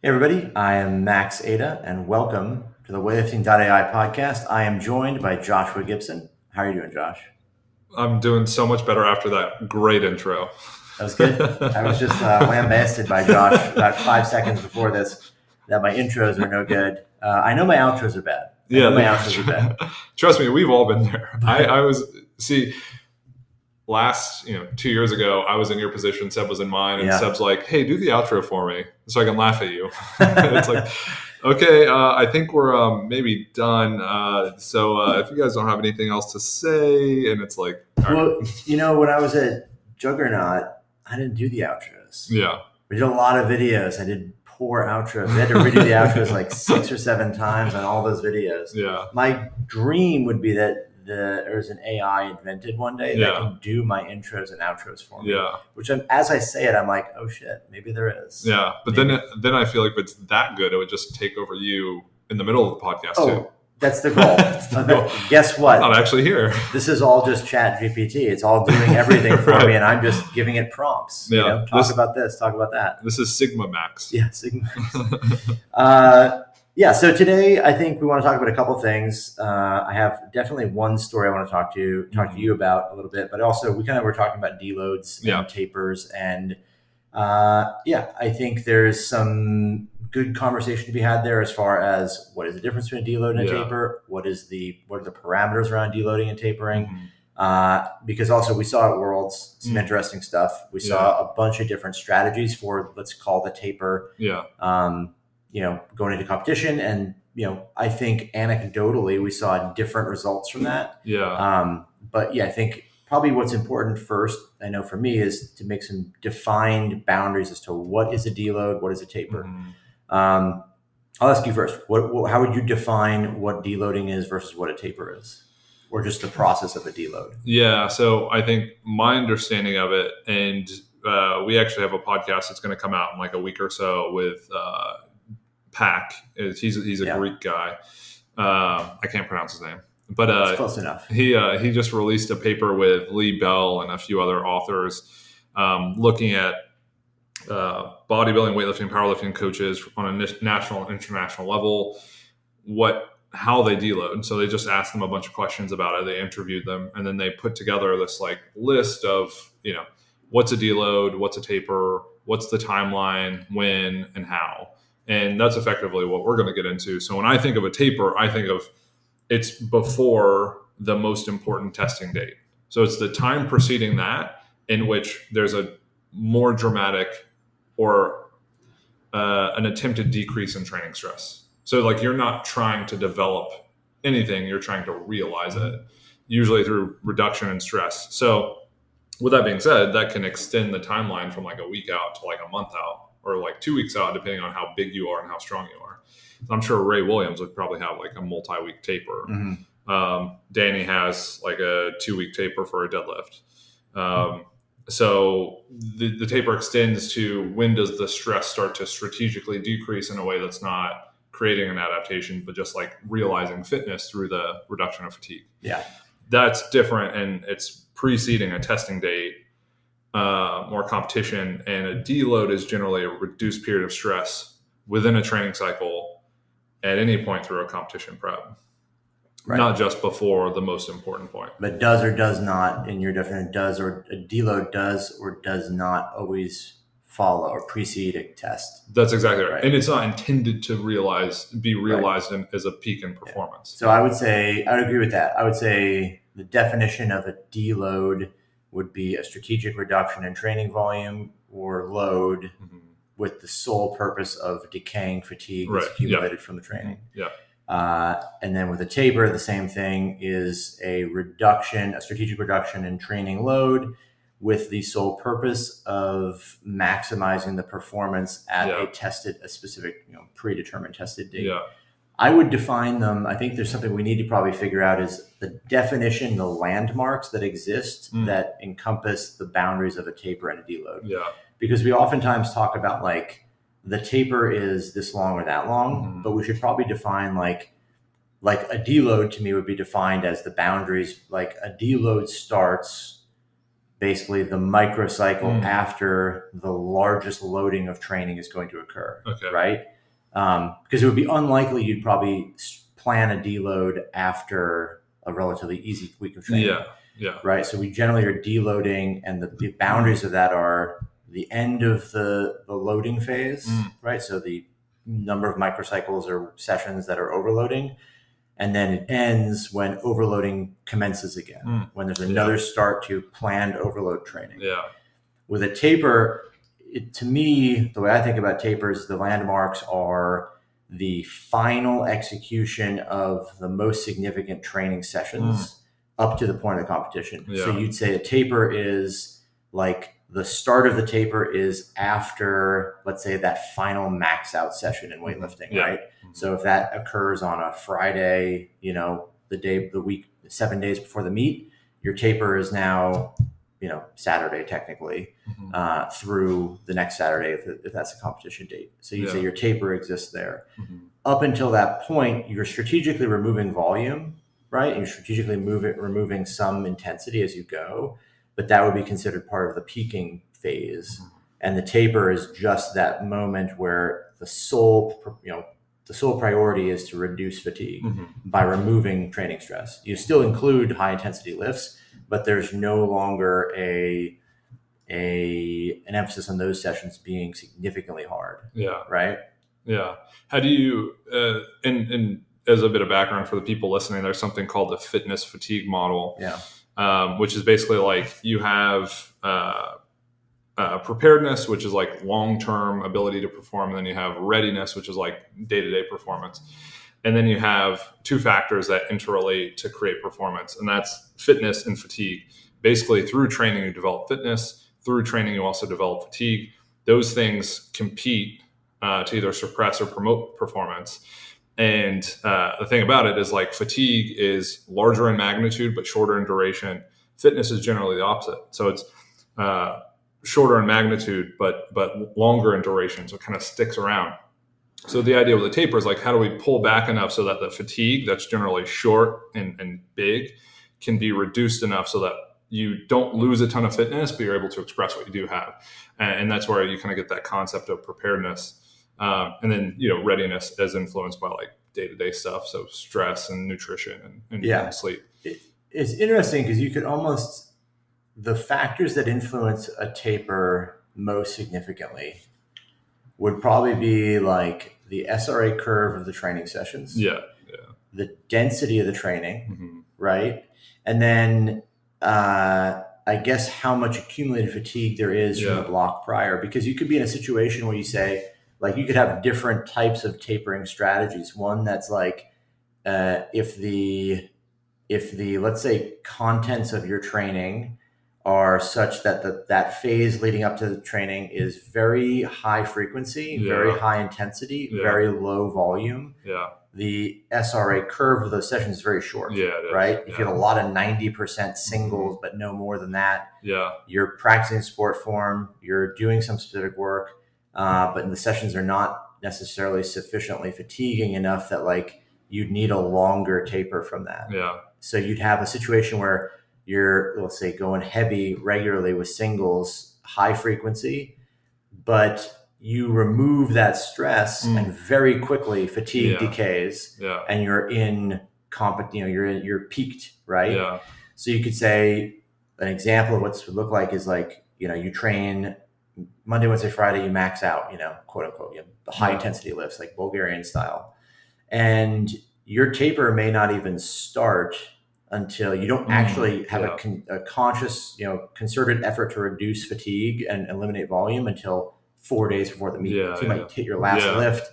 Hey everybody, I am Max Ada and welcome to the Weightlifting.ai Podcast. I am joined by Joshua Gibson. How are you doing, Josh? I'm doing so much better after that great intro. That was good. I was just lambasted by Josh about 5 seconds before this that my intros are no good. I know my outros are bad. Trust me, we've all been there. Last 2 years ago, I was in your position, Seb was in mine, and Seb's like, hey, do the outro for me so I can laugh at you. It's like, okay, I think we're maybe done. So if you guys don't have anything else to say, and it's like, well, right. When I was at Juggernaut, I didn't do the outros. Yeah. We did a lot of videos. I did poor outros. We had to redo the outros like 6 or 7 times on all those videos. Yeah. My dream would be that there's an AI invented one day that can do my intros and outros for me. Yeah. Which, as I say it, I'm like, oh shit, maybe there is. Yeah, but then I feel like if it's that good, it would just take over you in the middle of the podcast too. That's the goal. Guess what? I'm not actually here. This is all just Chat GPT. It's all doing everything for me, and I'm just giving it prompts. Yeah. Talk about this, talk about that. This is Sigma Max. Yeah, Sigma Max. So today I think we want to talk about a couple things. I have definitely one story I want to talk to you about a little bit, but also we kind of were talking about deloads and tapers, and I think there's some good conversation to be had there as far as what is the difference between a deload and a taper, what are the parameters around deloading and tapering, because also we saw at Worlds some interesting stuff. We saw a bunch of different strategies for, let's call the taper. Going into competition, and I think anecdotally we saw different results from that. I think probably what's important first, I know for me, is to make some defined boundaries as to what is a deload, what is a taper. I'll ask you first. How would you define what deloading is versus what a taper is, or just the process of a deload? Yeah. So I think my understanding of it, and we actually have a podcast that's going to come out in like a week or so with Pack. He's a Greek guy. I can't pronounce his name, but it's close enough. He just released a paper with Lee Bell and a few other authors looking at bodybuilding, weightlifting, powerlifting coaches on a national and international level, how they deload. So they just asked them a bunch of questions about it. They interviewed them, and then they put together this like list of what's a deload, what's a taper, what's the timeline, when, and how. And that's effectively what we're going to get into. So when I think of a taper, I think of it's before the most important testing date. So it's the time preceding that in which there's a more dramatic or an attempted decrease in training stress. So like you're not trying to develop anything, you're trying to realize it, usually through reduction in stress. So with that being said, that can extend the timeline from like a week out to like a month out, or like 2 weeks out, depending on how big you are and how strong you are. I'm sure Ray Williams would probably have like a multi-week taper. Danny has like a 2-week taper for a deadlift. So the taper extends to when does the stress start to strategically decrease in a way that's not creating an adaptation, but just like realizing fitness through the reduction of fatigue. Yeah. That's different, and it's preceding a testing date, more competition, and a deload is generally a reduced period of stress within a training cycle at any point through a competition prep, not just before the most important point. But does or does not, in your definition, does or a deload does or does not always follow or precede a test. That's exactly right. And it's not intended to be realized as a peak in performance. So I would agree with that. I would say the definition of a deload would be a strategic reduction in training volume or load with the sole purpose of decaying fatigue that's accumulated from the training. And then with a taper, the same thing is a strategic reduction in training load with the sole purpose of maximizing the performance at a specific, predetermined tested date. I would define them. I think there's something we need to probably figure out is the definition, the landmarks that exist that encompass the boundaries of a taper and a deload. Because we oftentimes talk about like the taper is this long or that long, but we should probably define like a deload to me would be defined as the boundaries. Like a deload starts basically the microcycle after the largest loading of training is going to occur, right? Because it would be unlikely you'd probably plan a deload after a relatively easy week of training. Yeah. Right. So we generally are deloading, and the boundaries of that are the end of the loading phase, right? So the number of microcycles or sessions that are overloading, and then it ends when overloading commences again, when there's another start to planned overload training. Yeah. With a taper, to me, the way I think about tapers, the landmarks are the final execution of the most significant training sessions up to the point of the competition. Yeah. So you'd say a taper is like the start of the taper is after, let's say, that final max out session in weightlifting, right? So if that occurs on a Friday, the week, 7 days before the meet, your taper is now, Saturday technically, through the next Saturday if that's a competition date. So you say your taper exists there. Up until that point, you're strategically removing volume, right? You're strategically removing some intensity as you go, but that would be considered part of the peaking phase. And the taper is just that moment where the sole priority is to reduce fatigue by removing training stress. You still include high intensity lifts, but there's no longer an emphasis on those sessions being significantly hard. Yeah. Right. Yeah. How do you, and as a bit of background for the people listening, there's something called the fitness fatigue model, which is basically like you have preparedness, which is like long-term ability to perform. And then you have readiness, which is like day-to-day performance. And then you have two factors that interrelate to create performance, and that's fitness and fatigue. Basically, through training, you develop fitness. Through training, you also develop fatigue. Those things compete to either suppress or promote performance. And the thing about it is, like, fatigue is larger in magnitude but shorter in duration. Fitness is generally the opposite. So it's shorter in magnitude but longer in duration, so it kind of sticks around. So the idea with the taper is like, how do we pull back enough so that the fatigue that's generally short and big can be reduced enough so that you don't lose a ton of fitness, but you're able to express what you do have. And that's where you kind of get that concept of preparedness. And then, readiness as influenced by like day-to-day stuff. So stress and nutrition and sleep. It's interesting because you could the factors that influence a taper most significantly would probably be like the SRA curve of the training sessions. The density of the training, right? And then I guess how much accumulated fatigue there is from the block prior, because you could be in a situation where you say, like, you could have different types of tapering strategies. One that's like, if the let's say contents of your training are such that that phase leading up to the training is very high frequency, very high intensity, very low volume. The SRA curve of those sessions is very short, right? If you have a lot of 90% singles, but no more than that, you're practicing sport form, you're doing some specific work, but the sessions are not necessarily sufficiently fatiguing enough that like you'd need a longer taper from that. So you'd have a situation where you're, let's say, going heavy regularly with singles, high frequency, but you remove that stress and very quickly fatigue decays and you're in you're peaked, right? So you could say an example of what this would look like is like, you train Monday, Wednesday, Friday, you max out, quote unquote, the high intensity lifts like Bulgarian style. And your taper may not even start until you don't actually have a conscious, concerted effort to reduce fatigue and eliminate volume until 4 days before the meet. So you might hit your last lift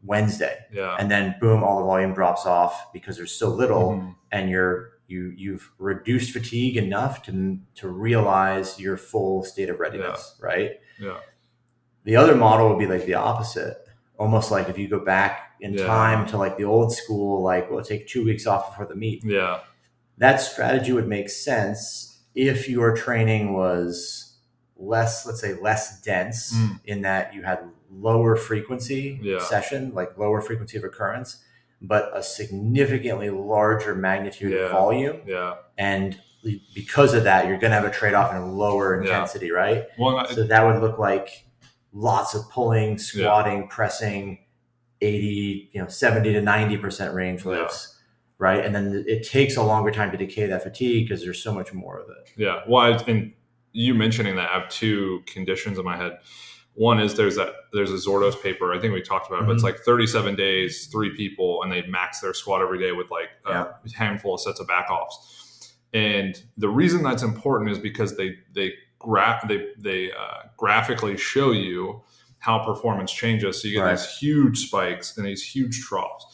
Wednesday, and then boom, all the volume drops off because there's so little, and you've reduced fatigue enough to realize your full state of readiness, right? The other model would be like the opposite. Almost like if you go back in time to like the old school, like, well, take 2 weeks off before the meet. That strategy would make sense if your training was less, let's say, less dense in that you had lower frequency session, like lower frequency of occurrence, but a significantly larger magnitude of volume. And because of that, you're going to have a trade-off in lower intensity, right? So that would look like lots of pulling, squatting, pressing, 80, 70 to 90% range lifts, right? And then it takes a longer time to decay that fatigue because there's so much more of it. Yeah. Well, and you mentioning that, I have two conditions in my head. One is there's a Zordos paper, I think we talked about it, but it's like 37 days, 3 people, and they max their squat every day with like a handful of sets of back offs. And the reason that's important is because they graphically show you how performance changes. So you get these huge spikes and these huge troughs,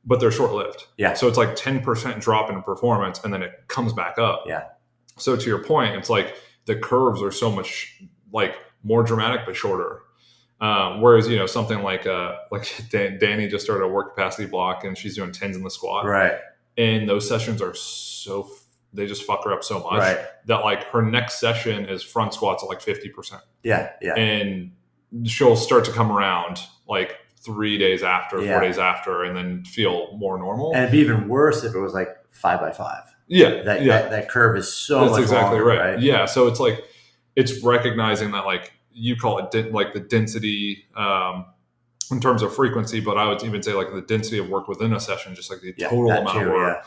but they're short-lived. Yeah. So it's like 10% drop in performance and then it comes back up. Yeah. So to your point, it's like the curves are so much like more dramatic but shorter. Whereas, something like Danny just started a work capacity block and she's doing 10s in the squat. Right. And those sessions are they just fuck her up so much that like her next session is front squats at like 50%. Yeah. Yeah. And she'll start to come around like 3 days after, 4 days after, and then feel more normal. And it'd be even worse if it was like 5x5. Yeah. That curve is so much That's exactly longer, right. Yeah. So it's like, it's recognizing that like you call it like the density in terms of frequency, but I would even say like the density of work within a session, just like the total amount of work.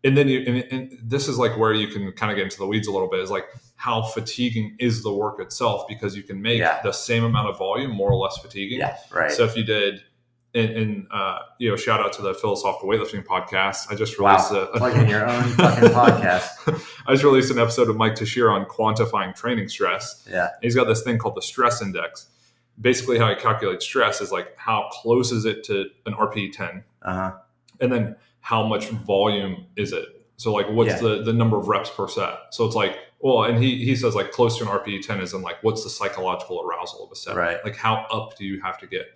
And then and this is like where you can kind of get into the weeds a little bit, is like how fatiguing is the work itself, because you can make the same amount of volume more or less fatiguing. Yeah, right. So if you did, and shout out to the Philosophical Weightlifting Podcast. I just released plugging your own fucking podcast. I just released an episode of Mike Teixeira on quantifying training stress. Yeah. And he's got this thing called the stress index. Basically how he calculates stress is like how close is it to an RPE 10? And then how much volume is it? So like what's the number of reps per set? So it's like, well, and he says like close to an RPE 10 is in like, what's the psychological arousal of a set? Right. Like how up do you have to get?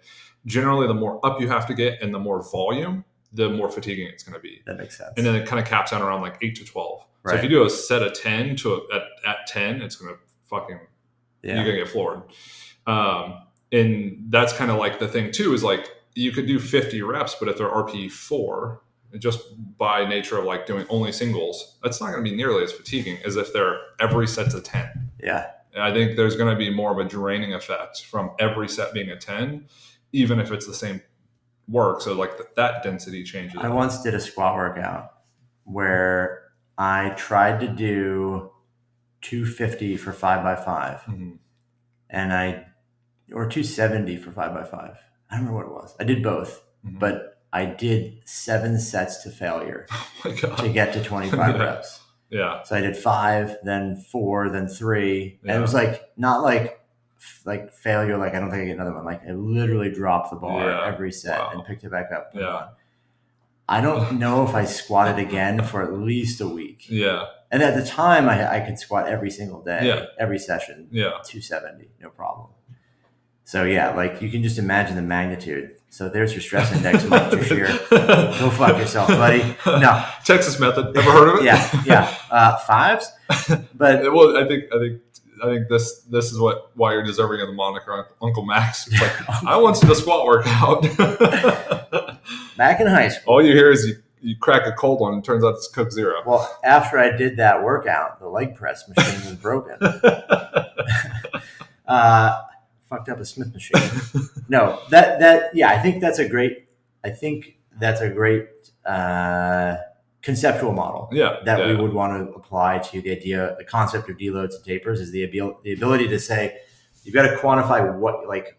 Generally, the more up you have to get and the more volume, the more fatiguing it's going to be. That makes sense. And then it kind of caps out around like 8 to 12. Right. So if you do a set of 10 at 10, it's going to fucking, you're going to get floored. And that's kind of like the thing too, is like you could do 50 reps, but if they're RPE 4, just by nature of like doing only singles, that's not going to be nearly as fatiguing as if they're every set's a 10. Yeah. And I think there's going to be more of a draining effect from every set being a 10, even if it's the same work. So like that density changes. I once did a squat workout where I tried to do 250 for 5x5 or 270 for 5x5. I don't remember what it was. I did both, but I did 7 sets to failure to get to 25 reps. Yeah. So I did 5, then 4, then 3. And it was like, not like failure, like I don't think I get another one. Like I literally dropped the bar every set and picked it back up. I don't know if I squatted again for at least a week. Yeah. And at the time I could squat every single day, every session, 270, no problem. So like you can just imagine the magnitude. So there's your stress index, Mike Teixeira. Go fuck yourself, buddy. No. Texas method. Ever heard of it? Yeah. 5s. But well, I think this is why you're deserving of the moniker Uncle Max. It's like, I once did a squat workout. Back in high school. All you hear is you crack a cold one and it turns out it's Coke Zero. Well, after I did that workout, the leg press machine was broken. Fucked up a Smith machine. No, I think that's a great conceptual model that we would want to apply to the concept of deloads and tapers, is the ability to say, you've got to quantify what, like,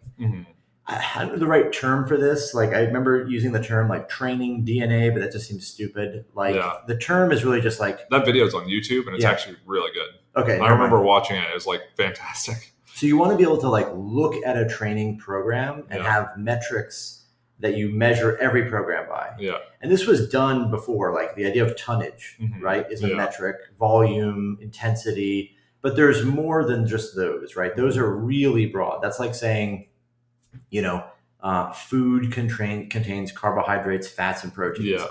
I don't know the right term for this. Like I remember using the term like training DNA, but that just seems stupid. Like the term is really just like, that video's on YouTube and it's actually really good. Okay. I remember watching it. It was like fantastic. So you want to be able to like look at a training program and have metrics that you measure every program by. Yeah. And this was done before, like the idea of tonnage, right, is a metric, volume, intensity, but there's more than just those, right? Those are really broad. That's like saying, food contains carbohydrates, fats, and proteins. Yeah.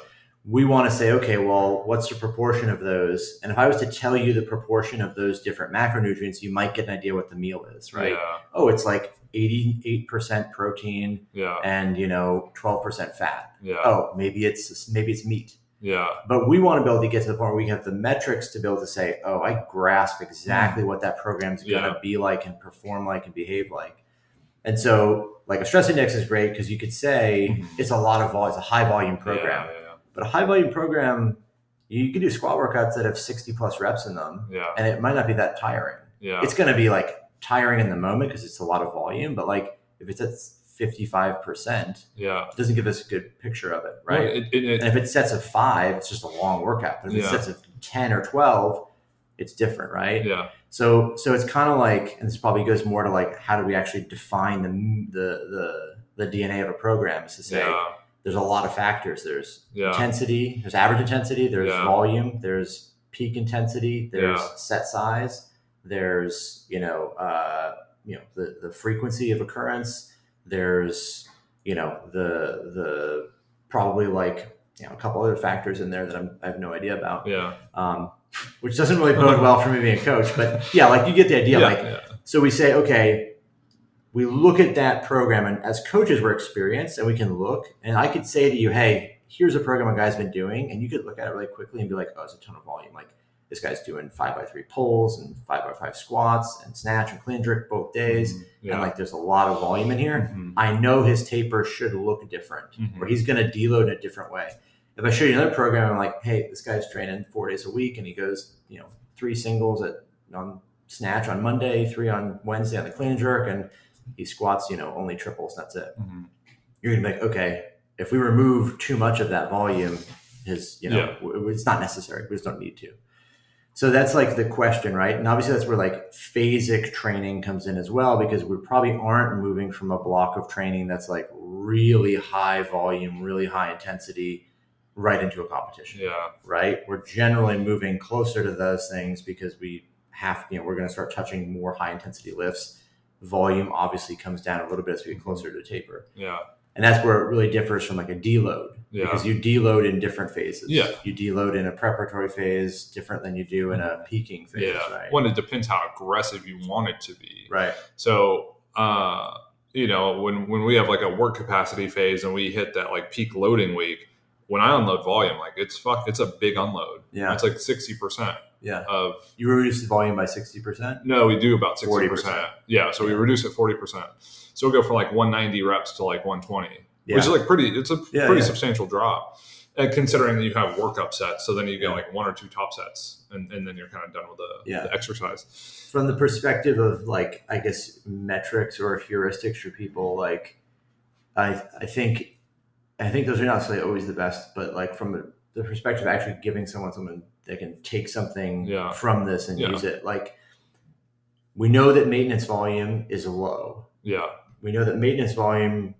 We want to say, okay, well, what's the proportion of those? And if I was to tell you the proportion of those different macronutrients, you might get an idea what the meal is, right? Yeah. Oh, it's like 88% protein and 12% fat. Yeah. Oh, maybe it's meat. Yeah. But we want to be able to get to the point where we have the metrics to be able to say, oh, I grasp exactly what that program's going to be like and perform like and behave like. And so like a stress index is great because you could say it's a lot of volume, it's a high volume program. But a high volume program, you can do squat workouts that have 60 plus reps in them, and it might not be that tiring. It's going to be like tiring in the moment because it's a lot of volume, but like if it's at 55%, it doesn't give us a good picture of it, right? Well, and if it sets at 5, it's just a long workout. But if it sets at 10 or 12, it's different, right? So it's kind of like, and this probably goes more to like, how do we actually define the DNA of a program? Is to say there's a lot of factors. There's intensity, there's average intensity, there's volume, there's peak intensity, there's set size, there's the frequency of occurrence. There's, the probably like, a couple other factors in there that I have no idea about. Which doesn't really bode well for me being a coach, but like you get the idea. So we say, okay, we look at that program, and as coaches, we're experienced and we can look, and I could say to you, hey, here's a program a guy's been doing. And you could look at it really quickly and be like, oh, it's a ton of volume. Like this guy's doing 5x3 pulls and 5x5 squats and snatch and clean and jerk both days. And like, there's a lot of volume in here. I know his taper should look different, or he's going to deload in a different way. If I show you another program, I'm like, hey, this guy's training 4 days a week, and he goes, 3 singles on snatch on Monday, 3 on Wednesday on the clean and jerk, and he squats, only triples. That's it. You're going to be like, okay, if we remove too much of that volume, it's not necessary. We just don't need to. So that's like the question, right? And obviously that's where like phasic training comes in as well, because we probably aren't moving from a block of training that's like really high volume, really high intensity right into a competition. Right? We're generally moving closer to those things because we have, we're going to start touching more high intensity lifts. Volume obviously comes down a little bit as we get closer to taper. And that's where it really differs from like a deload, because you deload in different phases. You deload in a preparatory phase different than you do in a peaking phase. Right? Well, it depends how aggressive you want it to be. Right. So, when we have like a work capacity phase and we hit that like peak loading week, when I unload volume, like it's a big unload. It's like 60%. Of you reduce the volume by 60%? No, we do about 60%. So we reduce it 40%. So we'll go from like 190 reps to like 120, which is like pretty substantial drop. And considering that you have workup sets, so then you get like 1 or 2 top sets, and then you're kind of done with the exercise. From the perspective of like, I guess, metrics or heuristics for people, like I think those are not necessarily always the best, but like from the perspective of actually giving someone something that can take something from this and use it. Like, we know that maintenance volume is low. We know that maintenance volume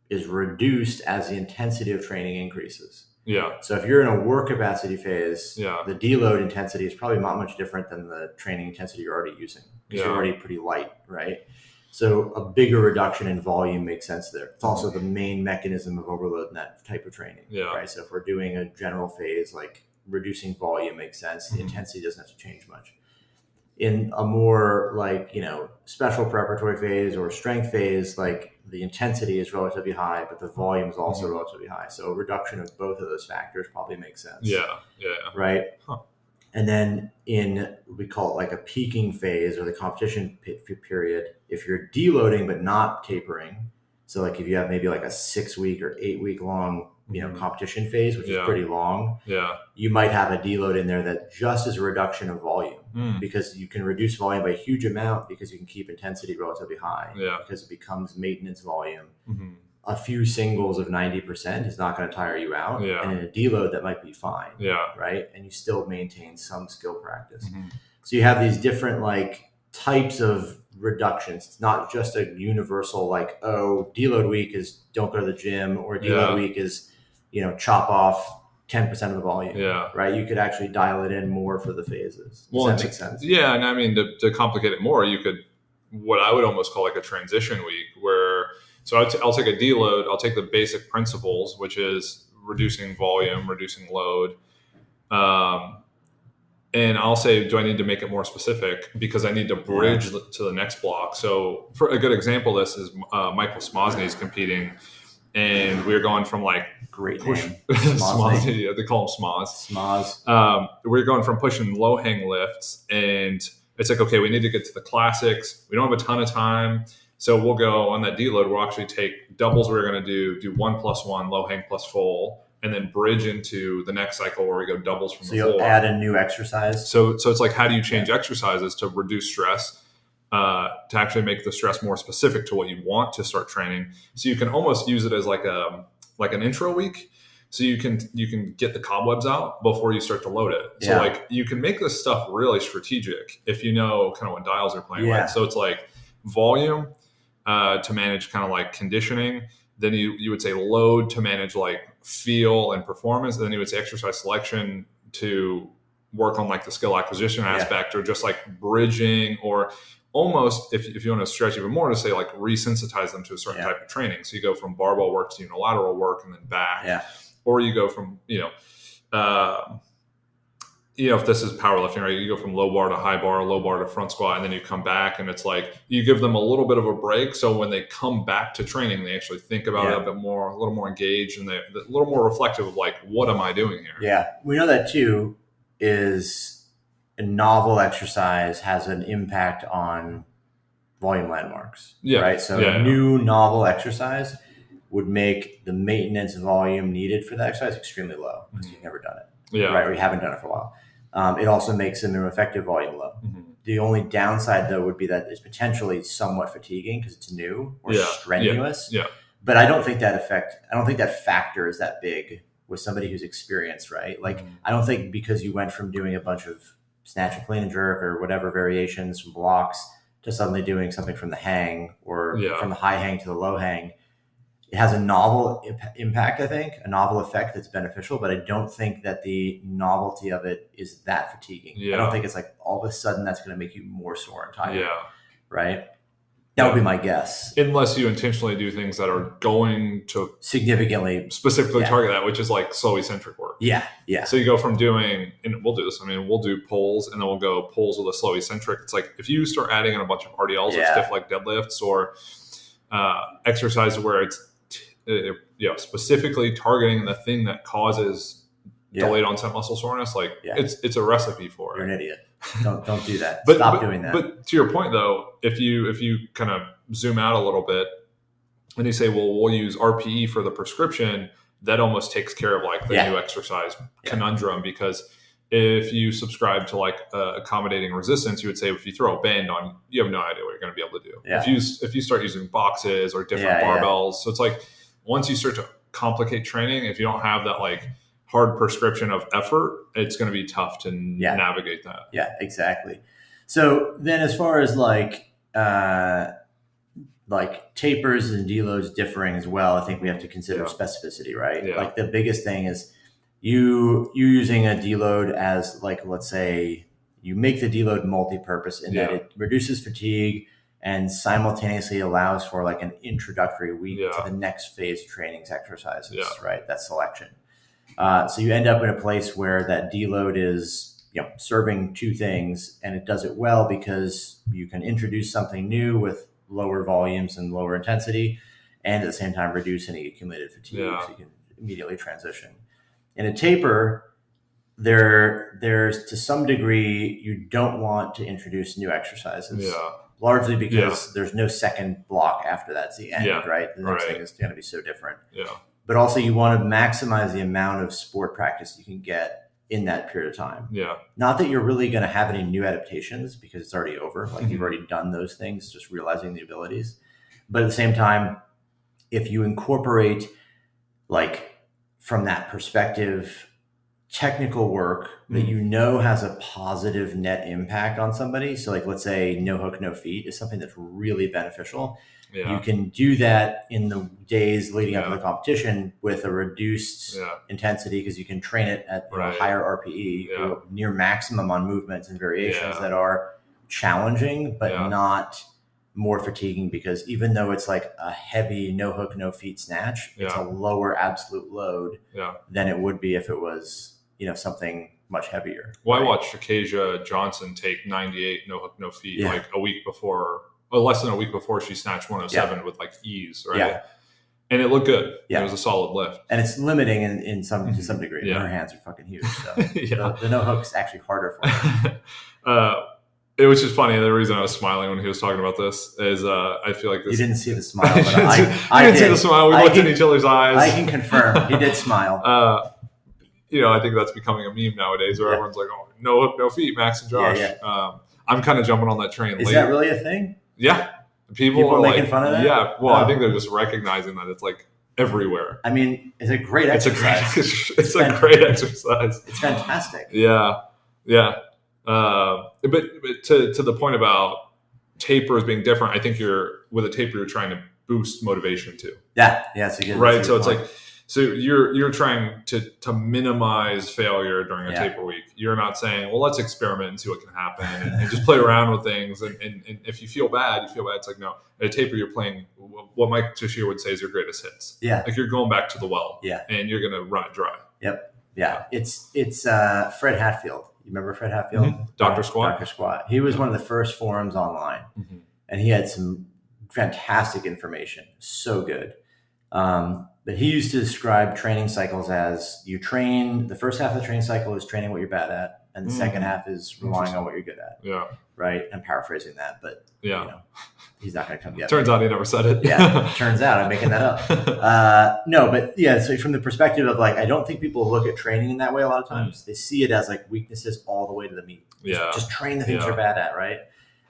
is reduced as the intensity of training increases. So if you're in a work capacity phase, the deload intensity is probably not much different than the training intensity you're already using, because you're already pretty light, right? So a bigger reduction in volume makes sense there. It's also the main mechanism of overload in that type of training. Right. So if we're doing a general phase, like reducing volume makes sense. The intensity doesn't have to change much. In a more like, special preparatory phase or strength phase, like the intensity is relatively high, but the volume is also relatively high. So a reduction of both of those factors probably makes sense. Right. And then in, we call it like a peaking phase or the competition period, if you're deloading but not tapering, so like if you have maybe like a 6-week or 8-week long, competition phase, which is pretty long, you might have a deload in there that just is a reduction of volume, because you can reduce volume by a huge amount because you can keep intensity relatively high, because it becomes maintenance volume. A few singles of 90% is not going to tire you out. And in a deload, that might be fine. Right. And you still maintain some skill practice. So you have these different like types of reductions. It's not just a universal like, oh, deload week is don't go to the gym, or deload week is, chop off 10% of the volume. Right. You could actually dial it in more for the phases. Does that make sense? Yeah. And I mean, to complicate it more, you could, what I would almost call like a transition week where, so I'll take a deload. I'll take the basic principles, which is reducing volume, reducing load. And I'll say, do I need to make it more specific? Because I need to bridge to the next block. So for a good example of this is Michael Smosny is competing, and we're going from like great push. name. Smosny, they call him Smoz. We're going from pushing low hang lifts, and it's like, okay, we need to get to the classics. We don't have a ton of time. So we'll go on that deload. We'll actually take doubles. We're going to do 1+1, low hang plus full, and then bridge into the next cycle where we go doubles from the floor. So you'll add a new exercise. So it's like, how do you change exercises to reduce stress, to actually make the stress more specific to what you want to start training? So you can almost use it as like an intro week. So you can get the cobwebs out before you start to load it. So like you can make this stuff really strategic if you know kind of what dials are playing with. So it's like volume to manage kind of like conditioning. Then you would say load to manage like feel and performance. And then you would say exercise selection to work on like the skill acquisition aspect, or just like bridging, or almost if you want to stretch even more, to say like resensitize them to a certain type of training. So you go from barbell work to unilateral work and then back, or you go from, if this is powerlifting, right? You go from low bar to high bar, low bar to front squat, and then you come back, and it's like you give them a little bit of a break. So when they come back to training, they actually think about it a bit more, a little more engaged, and they're a little more reflective of like, what am I doing here? Yeah, we know that too. Is a novel exercise has an impact on volume landmarks, right? So a new novel exercise would make the maintenance volume needed for that exercise extremely low because you've never done it, right? Or you haven't done it for a while. It also makes the minimum effective volume low. The only downside, though, would be that it's potentially somewhat fatiguing because it's new or strenuous. But I don't think that factor is that big with somebody who's experienced, right? Like, I don't think because you went from doing a bunch of snatch and clean and jerk or whatever variations from blocks to suddenly doing something from the hang or from the high hang to the low hang, it has a novel impact, I think, a novel effect that's beneficial, but I don't think that the novelty of it is that fatiguing. I don't think it's like all of a sudden that's going to make you more sore and tired, right? That would be my guess. Unless you intentionally do things that are going to significantly specifically target that, which is like slow eccentric work. So you go from doing, and we'll do this, we'll do pulls, and then we'll go pulls with a slow eccentric. It's like if you start adding in a bunch of RDLs or stiff like deadlifts, or exercises where it's specifically targeting the thing that causes delayed onset muscle soreness, like it's a recipe for it. You're an idiot. Don't do that. Stop doing that. But to your point, though, if you kind of zoom out a little bit and you say, well, we'll use RPE for the prescription, that almost takes care of like the new exercise conundrum, because if you subscribe to like accommodating resistance, you would say if you throw a band on, you have no idea what you're going to be able to do. If you start using boxes or different barbells, so it's like once you start to complicate training, if you don't have that like hard prescription of effort, it's going to be tough to navigate that. Yeah, exactly. So then as far as like tapers and deloads differing as well, I think we have to consider specificity, right? Like the biggest thing is you using a deload as like, let's say you make the deload multi-purpose in that it reduces fatigue and simultaneously allows for like an introductory week to the next phase of trainings exercises, right? That's selection. So you end up in a place where that deload is, serving two things, and it does it well because you can introduce something new with lower volumes and lower intensity, and at the same time reduce any accumulated fatigue, so you can immediately transition. In a taper, there's to some degree you don't want to introduce new exercises, largely because there's no second block after that's the end, right? The next thing is going to be so different. But also you want to maximize the amount of sport practice you can get in that period of time. Not that you're really going to have any new adaptations because it's already over. Like you've already done those things, just realizing the abilities. But at the same time, if you incorporate like from that perspective, technical work that has a positive net impact on somebody. So like, let's say no hook, no feet is something that's really beneficial. You can do that in the days leading up to the competition with a reduced intensity because you can train it at a higher RPE, near maximum on movements and variations that are challenging, but not more fatiguing, because even though it's like a heavy no hook, no feet snatch, it's a lower absolute load than it would be if it was, something much heavier. Well, I watched Acacia Johnson take 98 no hook, no feet like a week before, or less than a week before she snatched 107 with like ease, right? And it looked good. It was a solid lift. And it's limiting in some to some degree. Her hands are fucking huge. So the no hook's actually harder for her. It was just funny. The reason I was smiling when he was talking about this is I feel like this. You didn't see the smile, but I didn't see the smile. We looked in each other's eyes. I can confirm he did smile. I think that's becoming a meme nowadays where everyone's like, oh, no feet, Max and Josh. I'm kind of jumping on that train. Is that really a thing? Yeah. People are making like, fun of that? Yeah. Well, I think they're just recognizing that it's like everywhere. I mean, it's a great exercise. It's a great exercise. It's fantastic. Yeah. But to the point about tapers being different, I think with a taper, you're trying to boost motivation too. Yeah. It's a good right. So it's like, so you're trying to minimize failure during a taper week. You're not saying, well, let's experiment and see what can happen and just play around with things. And if you feel bad, It's like, no, at a taper, you're playing what Mike Tashir would say is your greatest hits. Yeah. Like you're going back to the well. Yeah. And you're going to run it dry. Yep. Yeah. It's Fred Hatfield. You remember Fred Hatfield? Mm-hmm. Dr. Squat. Dr. Squat. He was one of the first forums online, and he had some fantastic information. So good. But he used to describe training cycles as you train, the first half of the training cycle is training what you're bad at, and the second half is relying on what you're good at. Yeah. Right? I'm paraphrasing that, but he's not going to come together. Turns out he never said it. Yeah. Turns out I'm making that up. No, but yeah, so from the perspective of like, I don't think people look at training in that way a lot of times. They see it as like weaknesses all the way to the meat. Just train the things you're bad at, right?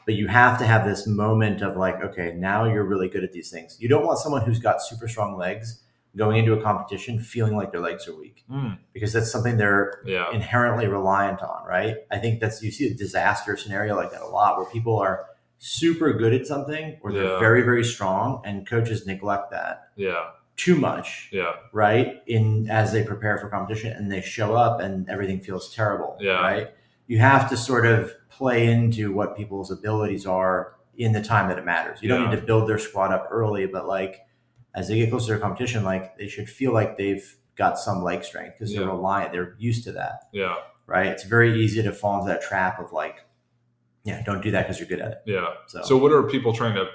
But you have to have this moment of like, okay, now you're really good at these things. You don't want someone who's got super strong legs going into a competition feeling like their legs are weak, because that's something they're inherently reliant on, right? I think you see a disaster scenario like that a lot, where people are super good at something or they're very, very strong, and coaches neglect that too much, right? As they prepare for competition, and they show up and everything feels terrible, right? You have to sort of play into what people's abilities are in the time that it matters. You don't need to build their squat up early, but like as they get closer to competition, like they should feel like they've got some leg strength, because they're reliant, they're used to that. Right. It's very easy to fall into that trap of like, don't do that because you're good at it. So what are people trying to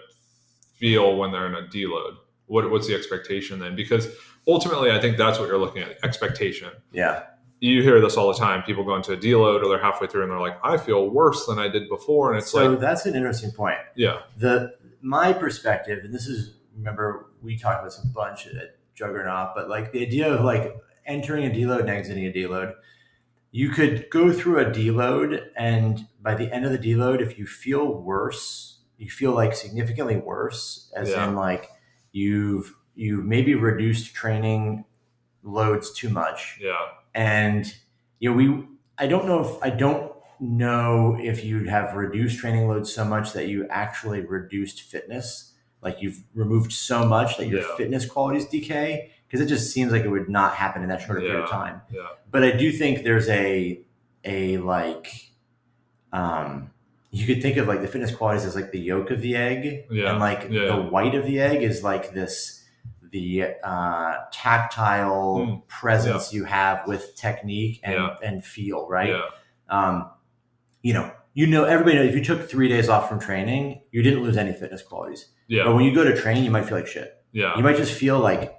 feel when they're in a deload? What's the expectation then? Because ultimately, I think that's what you're looking at, expectation. You hear this all the time. People go into a deload, or they're halfway through and they're like, I feel worse than I did before. And it's so that's an interesting point. My perspective, and this is, remember we talked about some bunch at Juggernaut, but like the idea of like entering a deload and exiting a deload, you could go through a deload, and by the end of the deload, if you feel worse, you feel like significantly worse, as in like you've maybe reduced training loads too much. And I don't know if you'd have reduced training loads so much that you actually reduced fitness. Like you've removed so much that your fitness qualities decay, because it just seems like it would not happen in that short period of time. But I do think there's you could think of like the fitness qualities as like the yolk of the egg, and like the white of the egg is like the tactile presence you have with technique and feel, right? Everybody knows if you took 3 days off from training, you didn't lose any fitness qualities. But when you go to train, you might feel like shit. You might just feel like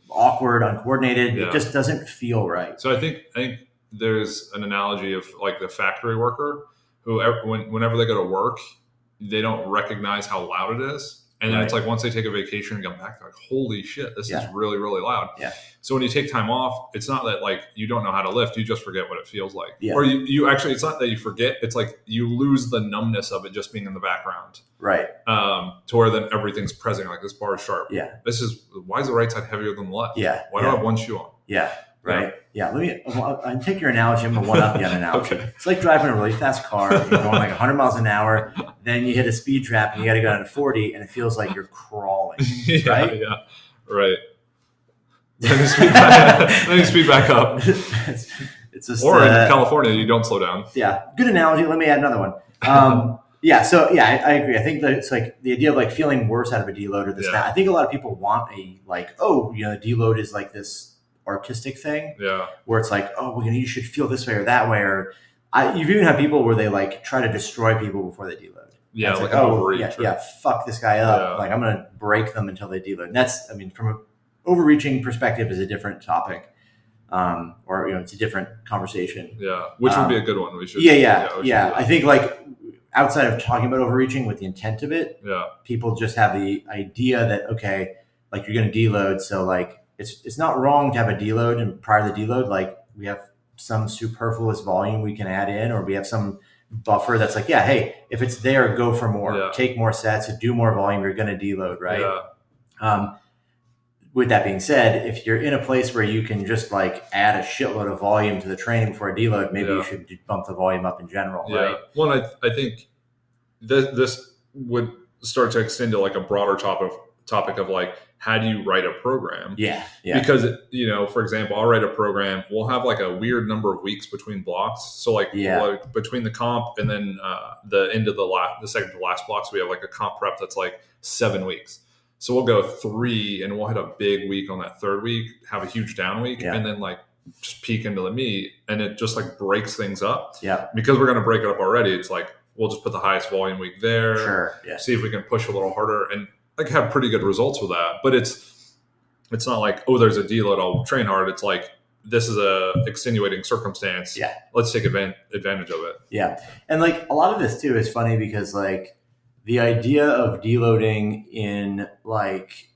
awkward, uncoordinated. It just doesn't feel right. So I think there's an analogy of like the factory worker who, whenever they go to work, they don't recognize how loud it is. And then it's like once they take a vacation and come back, they're like, holy shit, this is really, really loud. So when you take time off, it's not that like you don't know how to lift, you just forget what it feels like. Or you actually, it's not that you forget, it's like you lose the numbness of it just being in the background. To where then everything's present, like this bar is sharp. Why is the right side heavier than the left? Why do I have one shoe on? I'll take your analogy. I'm going to one up the other analogy. It's like driving a really fast car. You're going like 100 miles an hour. Then you hit a speed trap and you got to go down to 40, and it feels like you're crawling. Right. Then you speed back up. It's just, or in California, you don't slow down. Good analogy. Let me add another one. I agree. I think that it's like the idea of like feeling worse out of a deload or this. I think a lot of people want a like, deload is like this artistic thing where it's like, you should feel this way or that way, or you've even had people where they like try to destroy people before they deload. Fuck this guy up. Like I'm gonna break them until they deload. And that's, from an overreaching perspective, is a different topic, or it's a different conversation. Which would be a good one. We should. I think like outside of talking about overreaching with the intent of it, people just have the idea that, okay, like you're going to deload. So like, it's not wrong to have a deload, and prior to the deload, like we have some superfluous volume we can add in, or we have some buffer that's like, yeah, hey, if it's there, go for more, take more sets, do more volume, you're going to deload, right? With that being said, if you're in a place where you can just like add a shitload of volume to the training before a deload, maybe you should bump the volume up in general, right? Well, I think this would start to extend to like a broader topic of like, how do you write a program? Yeah. Because, for example, I'll write a program. We'll have like a weird number of weeks between blocks. So like between the comp and then the end of the second to last blocks, we have like a comp prep that's like 7 weeks. So we'll go 3 and we'll hit a big week on that third week, have a huge down week, and then like just peek into the meet, and it just like breaks things up. Yeah. Because we're going to break it up already. It's like, we'll just put the highest volume week there. Sure. Yeah. See if we can push a little harder and like have pretty good results with that. But it's not like, oh, there's a deload, I'll train hard. It's like, this is a extenuating circumstance. Yeah. Let's take advantage of it. Yeah. And like a lot of this too is funny because like the idea of deloading in like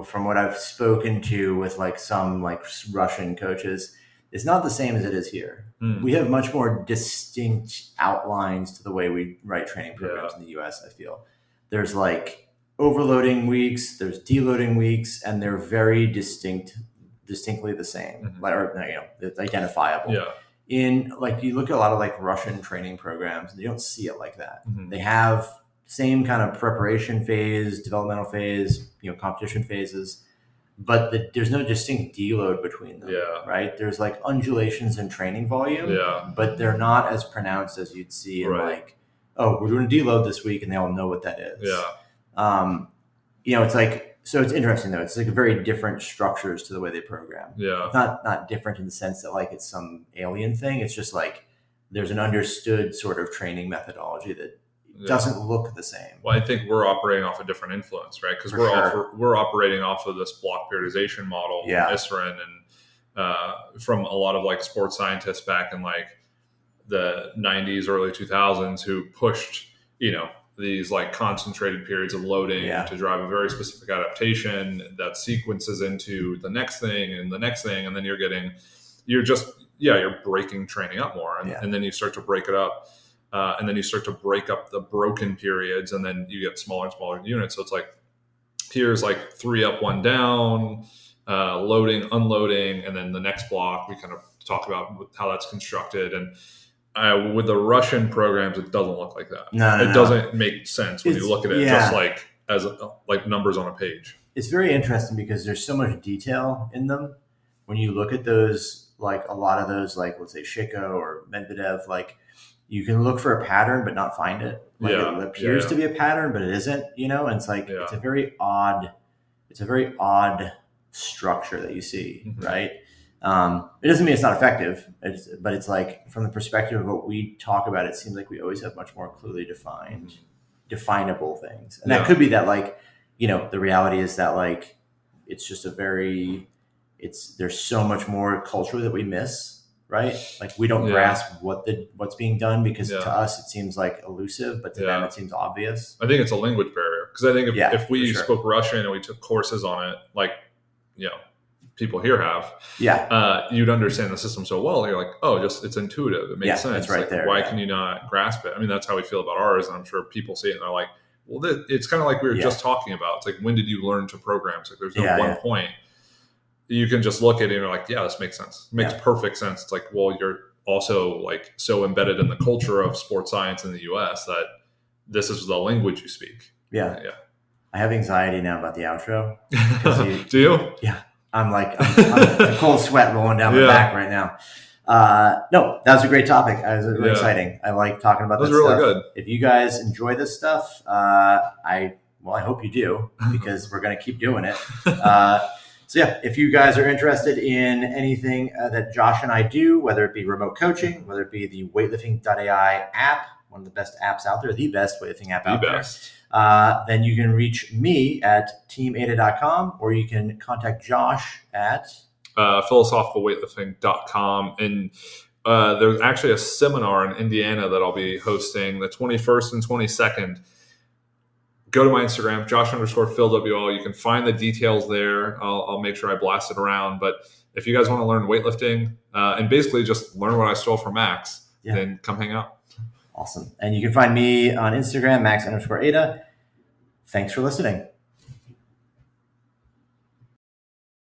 from what I've spoken to with like some like Russian coaches, it's not the same as it is here. We have much more distinct outlines to the way we write training programs in the US, I feel. There's like overloading weeks, there's deloading weeks, and they're very distinctly the same, it's identifiable. Yeah. In like, you look at a lot of like Russian training programs, and you don't see it like that. They have same kind of preparation phase, developmental phase, competition phases, but there's no distinct deload between them, right? There's like undulations in training volume, but they're not as pronounced as you'd see in like, oh, we're doing a deload this week, and they all know what that is. It's like, so it's interesting though. It's like very different structures to the way they program. It's not different in the sense that like it's some alien thing. It's just like there's an understood sort of training methodology that doesn't look the same. Well, I think we're operating off a different influence, right? Because we're operating off of this block periodization model, ISRIN, and from a lot of like sports scientists back in like the 90s, early 2000s, who pushed, these like concentrated periods of loading to drive a very specific adaptation that sequences into the next thing and the next thing, and then you're breaking training up more, and then you start to break it up. And then you start to break up the broken periods, and then you get smaller and smaller units. So it's like, here's like 3 up, 1 down, loading, unloading. And then the next block, we kind of talk about how that's constructed. And with the Russian programs, it doesn't look like that. It doesn't make sense when you look at it just like as like numbers on a page. It's very interesting because there's so much detail in them. When you look at those, like a lot of those, like let's say Shiko or Medvedev, like, you can look for a pattern but not find it. Like it appears to be a pattern, but it isn't, and it's like it's a very odd structure that you see, right? It doesn't mean it's not effective, but it's like from the perspective of what we talk about, it seems like we always have much more clearly definable things. And that could be that like, the reality is that like it's just there's so much more culture that we miss. Right? Like we don't grasp what's being done because to us it seems like elusive, but to them it seems obvious. I think it's a language barrier because I think if we spoke Russian and we took courses on it, like people here have, you'd understand the system so well. You're like, oh, it's intuitive. It makes sense. It's right there. Why can you not grasp it? I mean, that's how we feel about ours, and I'm sure people see it and they're like, well, it's kind of like we were just talking about. It's like, when did you learn to program? It's like there's no one point. You can just look at it and you're like, yeah, this makes sense. It makes perfect sense. It's like, well, you're also like so embedded in the culture of sports science in the US that this is the language you speak. Yeah. I have anxiety now about the outro. Do you? Yeah. I'm a cold sweat rolling down my back right now. No, that was a great topic. It was really exciting. I like talking about this stuff. It was really good. If you guys enjoy this stuff, I hope you do, because we're going to keep doing it. So if you guys are interested in anything that Josh and I do, whether it be remote coaching, whether it be the Weightlifting.ai app, one of the best apps out there, the best weightlifting app out there, then you can reach me at teamada.com, or you can contact Josh at philosophicalweightlifting.com. And there's actually a seminar in Indiana that I'll be hosting the 21st and 22nd. Go to my Instagram, Josh_PhilWL. You can find the details there. I'll make sure I blast it around. But if you guys want to learn weightlifting and basically just learn what I stole from Max, then come hang out. Awesome. And you can find me on Instagram, Max_Ada. Thanks for listening.